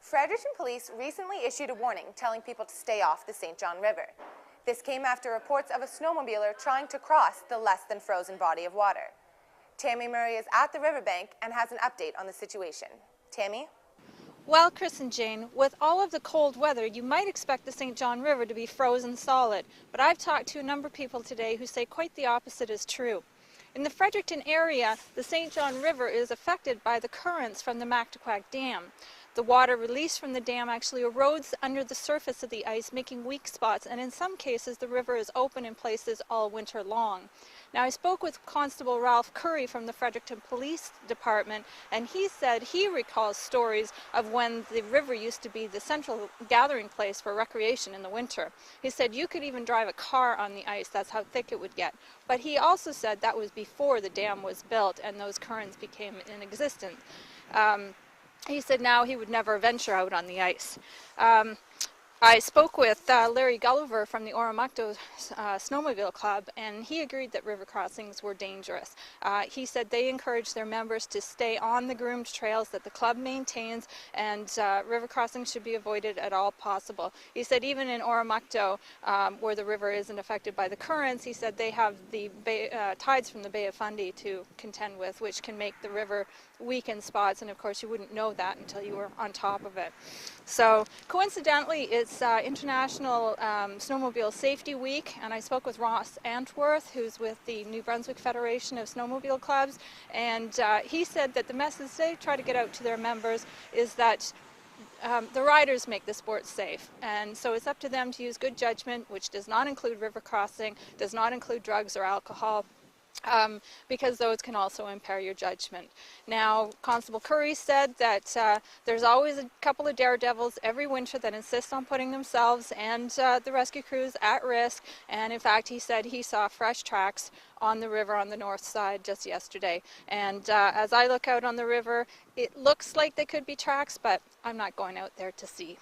Fredericton Police recently issued a warning telling people to stay off the St. John River. This came after reports of a snowmobiler trying to cross the less than frozen body of water. Tammy Murray is at the riverbank and has an update on the situation. Tammy? Well, Chris and Jane, with all of the cold weather, you might expect the St. John River to be frozen solid, but I've talked to a number of people today who say quite the opposite is true. In the Fredericton area, the St. John River is affected by the currents from the Mactaquac Dam. The water released from the dam actually erodes under the surface of the ice, making weak spots, and in some cases the river is open in places all winter long. Now, I spoke with Constable Ralph Curry from the Fredericton Police Department, and he said he recalls stories of when the river used to be the central gathering place for recreation in the winter. He said you could even drive a car on the ice, that's how thick it would get. But he also said that was before the dam was built and those currents became in existence. He said now he would never venture out on the ice. I spoke with Larry Gulliver from the Oromocto Snowmobile Club, and he agreed that river crossings were dangerous. He said they encourage their members to stay on the groomed trails that the club maintains, and river crossings should be avoided at all possible. He said even in Oromocto, where the river isn't affected by the currents, he said they have the tides from the Bay of Fundy to contend with, which can make the river weak in spots, and of course you wouldn't know that until you were on top of it. So coincidentally, it's International Snowmobile Safety Week, and I spoke with Ross Antworth, who's with the New Brunswick Federation of Snowmobile Clubs, and he said that the message they try to get out to their members is that the riders make the sport safe, and so it's up to them to use good judgment, which does not include river crossing, does not include drugs or alcohol, because those can also impair your judgment. Now, Constable Curry said that there's always a couple of daredevils every winter that insist on putting themselves and the rescue crews at risk, and in fact he said he saw fresh tracks on the river on the north side just yesterday. And as I look out on the river, it looks like they could be tracks, but I'm not going out there to see.